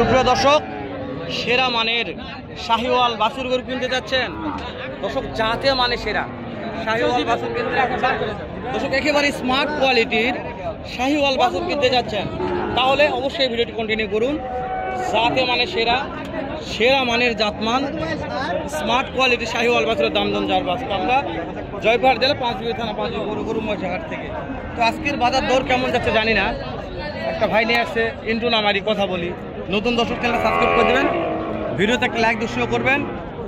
সুপ্রিয় দর্শক, সেরা মানের শাহিওয়াল বাছুর গরু কিনতে যাচ্ছেন দর্শক, যাতে মানে সেরা শাহিওয়াল বাছুর কিনতে দর্শক, একেবারে স্মার্ট কোয়ালিটির শাহিওয়াল বাছুর কিনতে যাচ্ছেন, তাহলে অবশ্যই ভিডিওটি কন্টিনিউ করুন। যাতে মানে সেরা সেরা মানের জাতমান স্মার্ট কোয়ালিটির শাহিওয়াল বাছুরের দাম দন যার বাছুর আমরা জয়পুরহাট জেলা পাঁচবিবি থানা গরু মহিষাহাট থেকে। তো আজকের বাজার দর কেমন যাচ্ছে জানি না, একটা ভাই নিয়ে আসছে ইন্টু নামারি কথা বলি। নতুন দর্শক চ্যানেল সাবস্ক্রাইব করে দেবেন, ভিডিওতে একটা লাইক দুশো করবেন,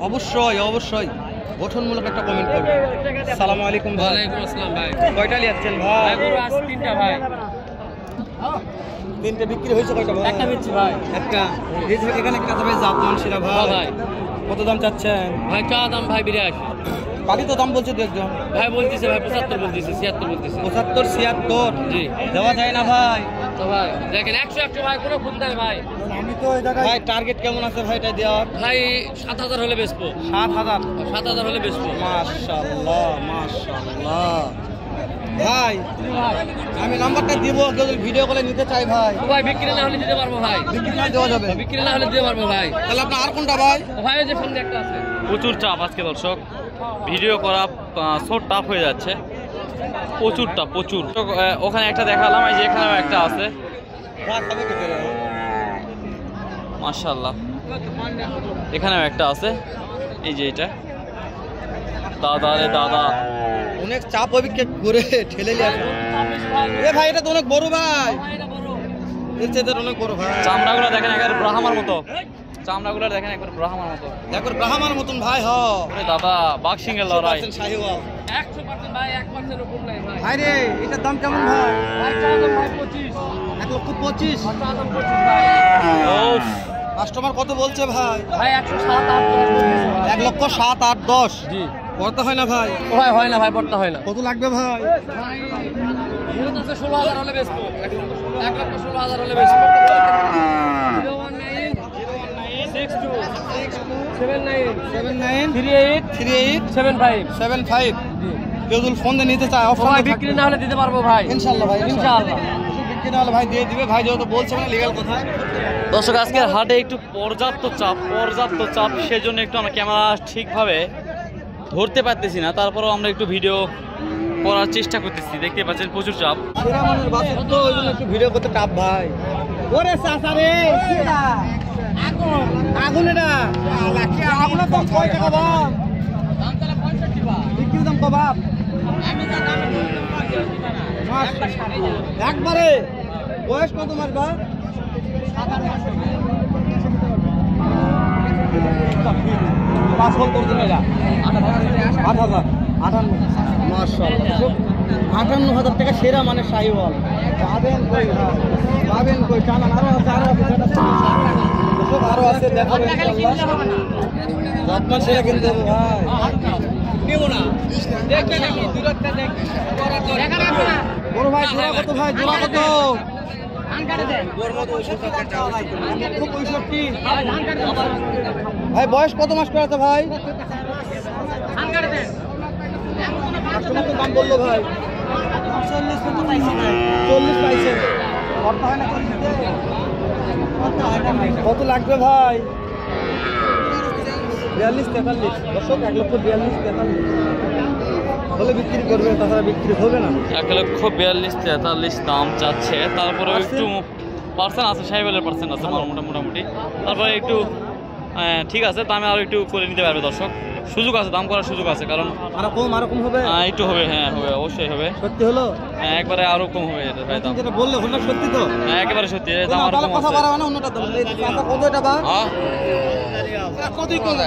অবশ্যই অবশ্যই গঠনমূলক একটা কমেন্ট করবেন। আসসালামু আলাইকুম ভাই। ওয়ালাইকুম আসসালাম ভাই। কয়টা নিয়েছেন ভাই? গরু আজ তিনটা ভাই। তিনটে বিক্রি হয়েছে কয়টা ভাই? একটা বেচছি ভাই। একটা। এখানে একটা ভাই জাতমান সেরা ভাই। ভাই কত দাম চাচ্ছেন ভাই? চা দাম ভাই 82। কালি তো দাম বলছে দু একজন ভাই বলতেছে ভাই 75 বলতেছে, 76 বলতেছে। 75 76 জি দেওয়া যায় না ভাই? তো ভাই দেখেন 100 100 ভাই কোনো খুন নাই ভাই। আমি তো এই জায়গায় ভাই টার্গেট কেমন আছে ভাই এটা দেওয়ার? ভাই 7000 হলে বেচবো। 7000 7000 হলে বেচবো। মাশাআল্লাহ মাশাআল্লাহ। ভাই আমি নাম্বারটা দিব, যদি ভিডিও কলে নিতে চাই ভাই। ভাই বিক্রি না হলে দিতে পারবো ভাই। বিক্রি না দেওয়া যাবে? বিক্রি না হলে দিতে পারবো ভাই। তাহলে আপনার আর কোনটা ভাই? ভাই ওই যে ফোন একটা আছে। প্রচুর চাপ আজকে দর্শক, ভিডিও করা সো টাফ হয়ে যাচ্ছে, প্রচুর টাপ প্রচুর। ওখানে একটা দেখালাম, এই যে এখানেও একটা আছে মাশাআল্লাহ, এখানেও একটা আছে, এই যে এটা দাদা রে দাদা, অনেক চাপ অভিজ্ঞ করে ঠেলে নিয়ে আসে। এ ভাই এটা তো অনেক বড় ভাই, এর চেয়ে অনেক বড় ভাই। চামড়াগুলো দেখেন একবার ব্রাহ্মার মতো, চামড়াগুলো দেখেন একবার ব্রাহ্মার মতো, একবার ব্রাহ্মণ মতন ভাই। হ দাদা বাঘ সিংহের লড়াই। শাহিওয়াল 100% ভাই, 1% উপর নাই ভাই। ভাই রে এটার দাম কেমন ভাই? ভাই চা দাম ভাই 25। 1,25,000। চা দাম 25 ভাই। ওফ, কাস্টমার কত বলছে ভাই? ভাই 107 8 বলতেছে ভাই। 1,07,000 8 10 জি করতে হয় না ভাই? ভাই হয় না ভাই, পড়তে হয় না। কত লাগবে ভাই? ভাই মূলত আছে 16000 হলে বেচবো। 1,16,000 হলে বেচবো। 019 62 79 79 38 38 75 75। জি কেউ যদি ফোন দিয়ে নিতে চায় ভাই বিক্রি না হলে দিতে পারবো ভাই ইনশাআল্লাহ ভাই, ইনশাআল্লাহ। বিক্রি না হলে ভাই দিয়ে দিবে ভাই, যেহেতু বলছে মানে লিগ্যাল কথা। দর্শক আজকের হাটে একটু পর্যাপ্ত চাপ, সেজন্য একটু আমরা ক্যামেরা ঠিকভাবে ধরতে পারতেছি না, তারপরেও আমরা একটু ভিডিও করার চেষ্টা করতেছি। দেখতে পাচ্ছেন প্রচুর চাপ। সেরা মানুষ বাসে তো ওই জন্য একটু ভিডিও করতে টাপ ভাই। ওরে চাচা রে সেরা আগুন এটা আগুনে তো কয় টাকা বাপ? দাম তাহলে 65 ভাই। বিক্রি দাম কো বাপ? আমি যা দাম একবারে বয়স কত মাস বা? 58,000 টাকা সেরা মানে শাহিওয়াল। পাবেন কই ভাই? পাবেন কই? টানা আরো আছে দেখাবেন ইনশাআল্লাহ। যত্ন সেরা কিনতে হবে ভাই। নেব না দেখবেন নাকি দূরত্ব দেখবেন বড় ভাই জোড়া কত ভাই? জোড়া কত? ধান কাটে দেন। 65। ধান কাটে দেন। ভাই বয়স কত মাস করে আছে ভাই? ধান কাটে দেন। কাস্টমার তো দাম বললো ভাই 40 পাইছে। কত লাগবে ভাই? 42 43। দর্শক 1,42,43 হলে বিক্রি করবে, তাছাড়া বিক্রি হবে না। 1,42,43 দাম চাচ্ছে, তারপরে একটু পার্সেন্ট আছে, সাহেবের পার্সেন্ট আছে মোটামুটি, তারপরে একটু ঠিক আছে, দামে আরো একটু করে নিতে পারবে দর্শক, সুযোগ আছে, দাম করার সুযোগ আছে, কারণ আরো কম হবে, একটু হবে, হ্যাঁ হবে, অবশ্যই হবে। সত্যি হলো? হ্যাঁ একবারে আরো কম হবে ভাই দাম, যেটা বললে হলো সত্যি তো? হ্যাঁ একেবারে সত্যি, দাম আরো কম কথা আছে। বাড়াবে না, অন্যটা দাম। এই চাচা কত এটা বা? হ্যাঁ কতই করবে?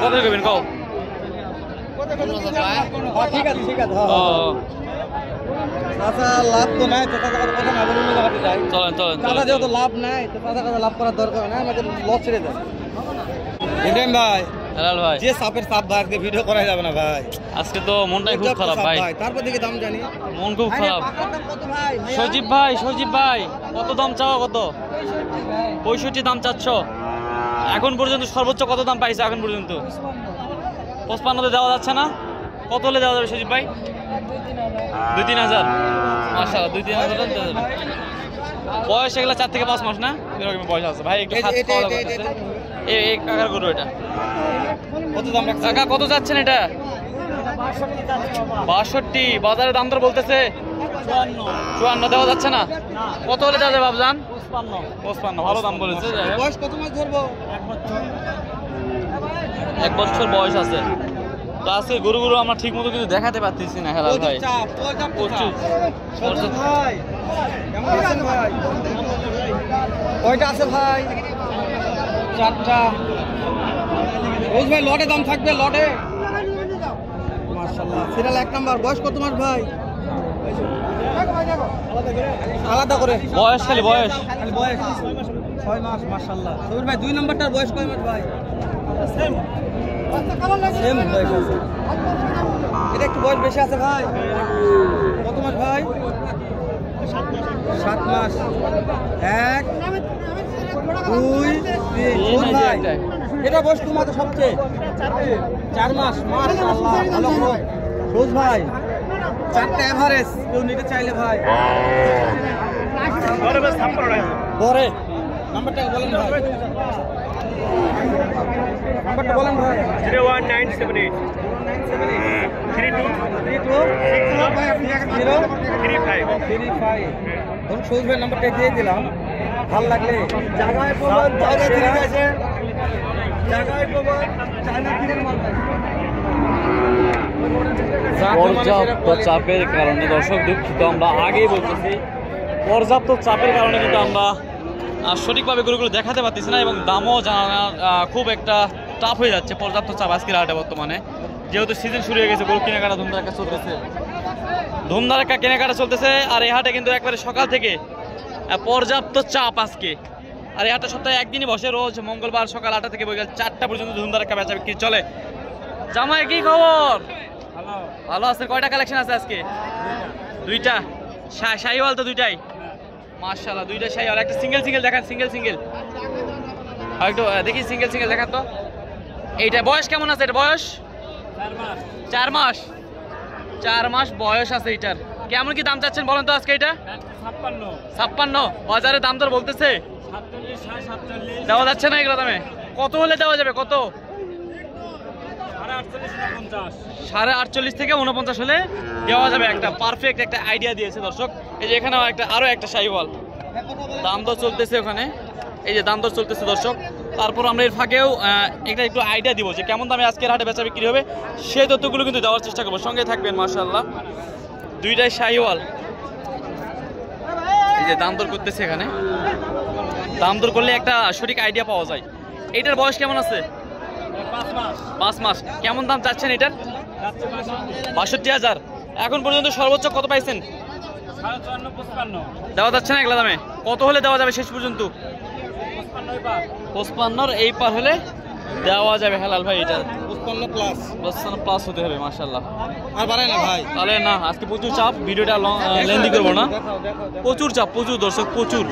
কত করবেন কও? ঠিক আছে ও চাচা লাভ তো নাই, চাচা কথা না বলে লাগাতে যাই। চলেন চাচা যেহেতু লাভ নাই, তো চাচা কাছে লাভ করার দরকার নাই, আমাদের লস ছেড়ে দেয়। ইব্রাহিম ভাই, হেলাল ভাই, যে সাপের সাপ ভাই আজকে ভিডিও করা যাবে না ভাই, আজকে তো মনটাই খুব খারাপ ভাই, তারপর দিকে দাম জানি মন খুব খারাপ। কত ভাই? সজীব ভাই কত দাম চাওয়া? কত? 65 দাম চাচ্ছ? এখন পর্যন্ত সর্বোচ্চ কত দাম পাইছে এখন পর্যন্ত? 55 দেওয়া যাচ্ছে না? কত হলে দেওয়া যাবে সজীব ভাই? 2-3 হাজার। মাশাআল্লাহ 2-3 হাজার দেওয়া যাবে। বয়স এগুলো 4 থেকে 5 মাস না এরকম বয়স আছে ভাই একটু হাত পাওয়া যাচ্ছে এই কাকার গরু এটা কত দাম রাখছেন কাকা কত যাচ্ছেন এটা 62 বাজারে দাম দর বলতেছে 54 দেওয়া যাচ্ছে না কত হলে যাবে বাবজান 55 ভালো দাম বলেছে বয়স কত মাস ধরবো 1 বছর বয়স আছে তো আজকে গরুগুলো আমরা ঠিক মতো কিন্তু দেখাতে পারতেছি না হেলাল ভাই প্রচুর ভাই কেমন আছেন ভাই কয়টা আছে ভাই 4টা রোজ ভাই লটে দাম থাকবে লটে মাশাআল্লাহ সিরিয়াল 1 নাম্বার বয়স কত মাস ভাই আলাদা করে বয়স খালি বয়স 6 মাস মাশাআল্লাহ সবুর ভাই 2 নাম্বারটার বয়স কয় মাস ভাই সেম বয়স আছে এটা একটু বয়স বেশি আছে ভাই কত মাস ভাই 7 মাস 1 2 3 ভাই এটা বয়স তোমাদের সবচেয়ে 4 মাস মাশাআল্লাহ ভালো হয় রোজ ভাই 4টা এভারেজ কেউ নিতে চাইলে ভাই পরে নাম্বারটা বলেন ভাই নাম্বারটা বলেন ভাই 01978 ধরুন সৌজ ভাই নাম্বারটা দিয়ে দিলাম ভালো লাগলে জায়গায় প্রমাণ জায়গায় ঠিক আছে জায়গায় প্রমাণ চায়না কিনের মাল পর্যাপ্ত চাপের কারণে দর্শক দুঃখিত আমরা আগেই বলতেছি পর্যাপ্ত চাপের কারণে কিন্তু আমরা সঠিকভাবে গরুগুলো দেখাতে পারতেছি না এবং দামও জানা খুব একটা টাফ হয়ে যাচ্ছে পর্যাপ্ত চাপ আজকের হাটে বর্তমানে যেহেতু সিজন শুরু হয়ে গেছে গরু কেনাকাটা ধুমধারাক্কা চলতেছে ধুমধারাক্কা কেনাকাটা চলতেছে আর এই হাটে কিন্তু একবারে সকাল থেকে পর্যাপ্ত চাপ আজকে আর এই হাটটা সপ্তাহে একদিনই বসে রোজ মঙ্গলবার সকাল 8টা থেকে বিকাল 4টা পর্যন্ত ধুমধারাক্কা বেচা বিক্রি চলে জামাই কি খবর ভালো আছে কয়টা কালেকশন আছে আজকে 2টা শাহিওয়াল তো 2টাই মাশাআল্লাহ 2টা শাহিওয়াল একটা সিঙ্গেল দেখান সিঙ্গেল আর একটু দেখি সিঙ্গেল দেখান তো এইটা বয়স কেমন আছে এটা বয়স 4 মাস বয়স আছে এটার কেমন কি দাম চাচ্ছেন বলেন তো আজকে এটা 56 বাজারে দাম দর বলতেছে 47 দেওয়া যাচ্ছে না এগুলো দামে কত হলে দেওয়া যাবে কত 48 থেকে 49 হলে দেওয়া যাবে একটা পারফেক্ট একটা আইডিয়া দিয়েছে দর্শক এই যে এখানে আরো একটা শাহিওয়াল দাম দর চলতেছে ওখানে এই যে দাম দর চলতেছে দর্শক তারপর আমরা এর ফাঁকেও একটু আইডিয়া দিব যে কেমন দামে আজকের হাটে বেচা বিক্রি হবে সেই তথ্যগুলো কিন্তু দেওয়ার চেষ্টা করবো সঙ্গে থাকবেন মাশাআল্লাহ 2টাই শাহিওয়াল এই যে দাম দর করতেছে এখানে দাম দর করলে একটা সঠিক আইডিয়া পাওয়া যায় এটার বয়স কেমন আছে 5 মাস কেমন দাম চাচ্ছেন এটার 62,000 এখন পর্যন্ত সর্বোচ্চ কত পাইছেন 54-55 দেওয়া যাচ্ছে না এগুলা দামে কত হলে দেওয়া যাবে শেষ পর্যন্ত 55 এই পার হলে দেওয়া যাবে হেলাল ভাই এটা 55 প্লাস হতে হবে মাশাআল্লাহ আর বাড়ায় না ভাই তাহলে না আজকে প্রচুর চাপ ভিডিওটা লেন্দি করবো না প্রচুর চাপ প্রচুর দর্শক প্রচুর